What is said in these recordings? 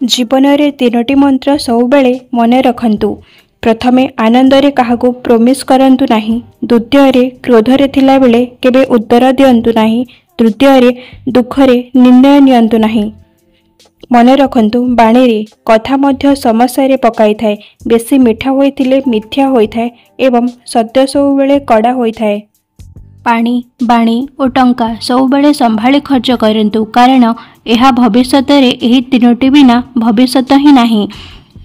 जीवन में तीनोटी मंत्र सबुबले मन रखंतु। प्रथमे आनंदरे काहाकू प्रोमिस करंतु नाही। द्वितीय क्रोधरे थिला बेले केबे उत्तर दियंतु नाही। तृतीय दुखरे निर्णय नियंतु नाही। मन रखंतु बाणी रे कथा मध्य समस्या रे पकाई थाए। बेसी मिठा होइथिले मिथ्या होइथाए एवं सत्य सबुबले कड़ा होइथाए। पानी बाणी और टंका सबुबले संभाली खर्च करंतु, कारण यह भविष्यत रे एही तीनोटी बिना भविष्यत ही नाही।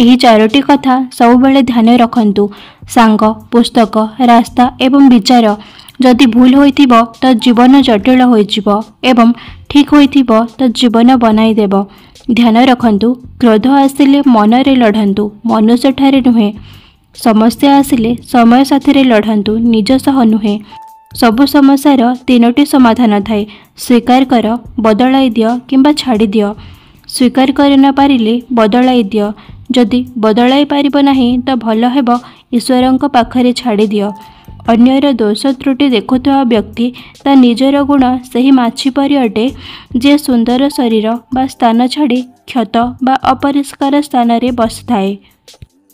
एही चारोटी कथा सबुबले ध्यान रखंतु। सांग, पुस्तक, रास्ता एवं विचार जदि भूल होइथिबो तो जीवन जटिल होइजिबो एवं ठीक होइथिबो तो जीवन बनाई देबो। ध्यान रखंतु, क्रोध आसिले मन रे लढंतु, मनुष्य ठारे नुहे। समस्या आसिले समय साथी रे लढंतु, निज सह नुहे। सबु समस्यार तीनोटी समाधान थाए। स्वीकार कर, बदलाई दियो किंबा छाड़ी दियो। स्वीकार कर न पारिले बदलाई दियो। जदि बदलाई पारिबो नाही तो भल हेबो ईश्वरंक पाखरे छाड़ी दियो। अन्यर दोष त्रुटि देखुवा व्यक्ति ता निजर गुण सही माछी परि अटे, जे सुंदर शरीर बा स्थान छाड़ी क्षत बा अपरिष्कार स्थान रे बसिथाए।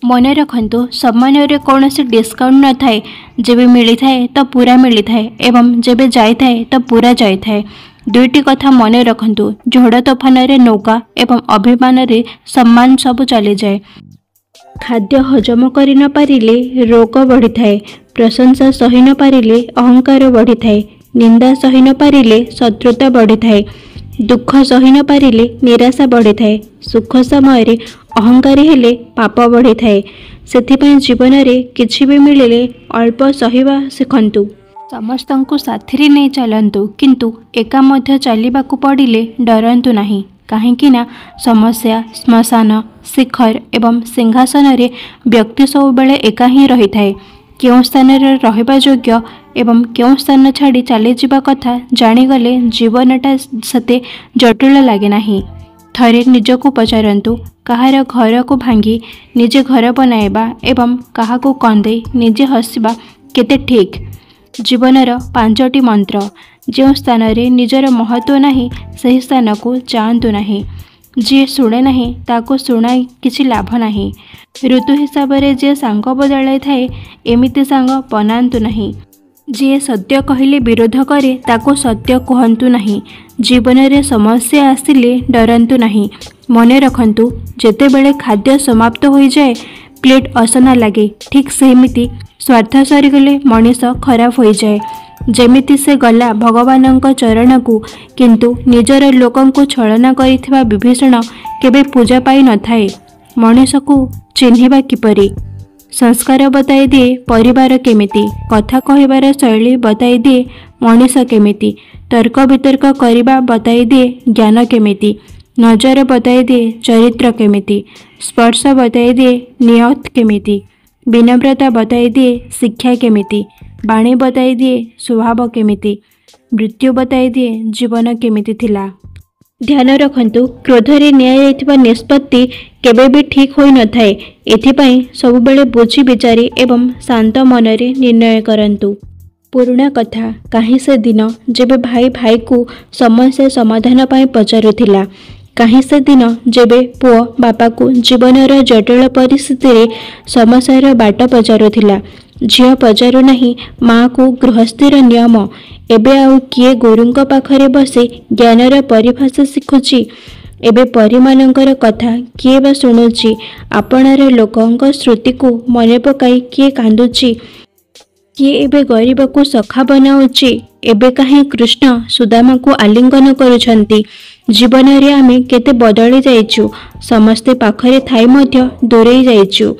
मन रखंतु, सम्मान रे कौनसी डिस्काउंट न थाए। जेबे मिली थाए तो पूरा मिली थाए एवं जेबे जाई थाए तो पूरा जाई थाए। दुईटी कथा मन रखंतु, झोड़ तोफान रे नौका एवं अभिमान रे सम्मान सब चली जाए। खाद्य हजम करि न पारिले रोग बढ़ी थाए। प्रशंसा सही न पारिले अहंकार बढ़ी थाए। निंदा सही न पारिले शत्रुता बढ़ी थाए। दुख सही न पारिले निराशा बढ़ी थाए। सुख समय रे अहंकारी हेले पाप बढ़ी थाए। सेथिपई जीवन रे किछि भी मिलिले अल्प सहिबा शिखंतु। समस्तंकु साथी नहीं चलंतु, किंतु एका मध्य चलिबाकु पड़िले डरंतु नहीं। काहेकि ना समस्या, श्मशान, शिखर एवं सिंहासन रे व्यक्ति सबुबले एका ही रही थाए। केउं स्थान रे रहिबा योग्य एवं केउं स्थान छाड़ी चली जिबा कथा जानिगले जीवनटा सते जटिल लागे नाही। थरे निजको पचारंतु, कहार घर को भांगी निजे घर बनाइबा एवं काहाको कंदे निजे हसिबा केते ठीक। जीवनर पांचटी मंत्र। जो स्थान रे निजर महत्व नाही सही स्थान को जातु नाही। जी शुणे नाही ताको शुणाई किछि लाभ नाही। ऋतु हिसाब रे जे सांग बदलाई थाए एमिति सांग बनातु नाही। जी सत्य कहले विरोध करे ताको सत्य कहंतु नाही। जीवन रे समस्या आसिले डरंतु नाही। मन रखंतु, जेते बेले खाद्य समाप्त हो जाए प्लेट असना लगे, ठीक सेमिति स्वार्थ सरीगले मनीष खराब हो जाए। जेमिति से गला भगवानंक चरण को, किंतु निजर लोकं को छलना करिथिबा विभीषण केबे पूजा पाई न थाए। मनीष को चिन्हिबा किपरि? संस्कार बताई दिए परिवार केमिति। कथा कहिबार शैली बताई दिए मनीष केमिति। तर्क वितर्क करिबा बताई दिए ज्ञान केमिति। नजर बताई दिए चरित्र केमिति। स्पर्श बताई दिए नियत केमिति। विनम्रता बताई दिए शिक्षा केमिति। बाणी बताई दिए स्वभाव केमिति। मृत्यु बताई दिए जीवन केमिति थिला। ध्यान रखंतु, क्रोधरे निया निष्पत्ति केबे भी ठीक होई न थाए। एथिपाई सबुबेले बुझी विचारी एवं शांत मनरे निर्णय करंतु। पुराणा कथा। काहे से दिन जेबे भाई भाई को समस्या समाधान पाई पचारुथिला। काहे से दिन जेबे पुओ बापा को जीवनर जटिल परिस्थिति रे समस्यार बाट पचारुथिला। झियो पचारु नाही माँ को गृहस्थीर नियम। एबे आउ किए गुरुंक पाखरे बसे ज्ञानर परिभाषा शिखुची। एबे परिमानंकर कथा किए बा शुणुची। आपणार लोकंक श्रुति को मने पकाई किए कांदुची। किए एबे गरीब को सखा बनाउची। एबे काहे कृष्ण सुदामा को आलिंगन करुछंती। जीवन रे आमे केते बदली जाइछु। समस्ते पाखरे थाई मध्य दूरेई जाइछु।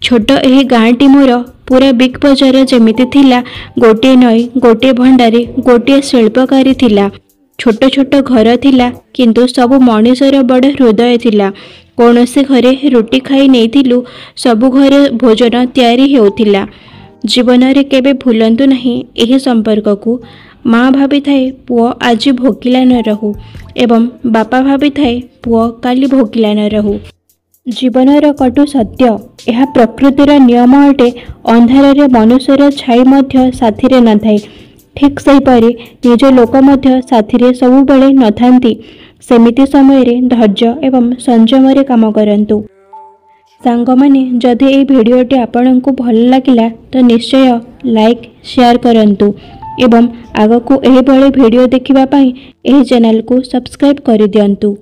छोट एही गाँटी मोर पूरा बिग बजार जेमिति थिला। गोटे नई, गोटे भंडारी, गोटे शिल्पकारी थिला। छोट छोट घर थिला, किंतु सब मनीषर बड़ हृदय थिला। कौनसी घरे रुटी खाई नैथिलु, सबु घरे भोजन तैयारी हेउथिला। जीवन रे केबे भूलंतु नहीं एही संपर्क को। माँ भाभी थाए पुओ आज भोकिला न रहू एवं बापा भाभी थाए पुओ काली भोकिला न रहू। जीवनर कटु सत्य, यह प्रकृतिर नियम अटे। अंधार रे मनुष्यर छाई मध्य साथी रे न थाए। ठीक सेहीपरि निज लोक मध्य साथी रे सबुबेले न थांती। सेमिति समय धैर्य एवं संयम काम करंतु। सांगमाने जदि ये भिडियोटी आपंक भल लगिला तो निश्चय लाइक शेयर करंतु एवं आगको एही भली भिडियो देखिबा पई एही चैनल को सब्सक्राइब कर दियंतु।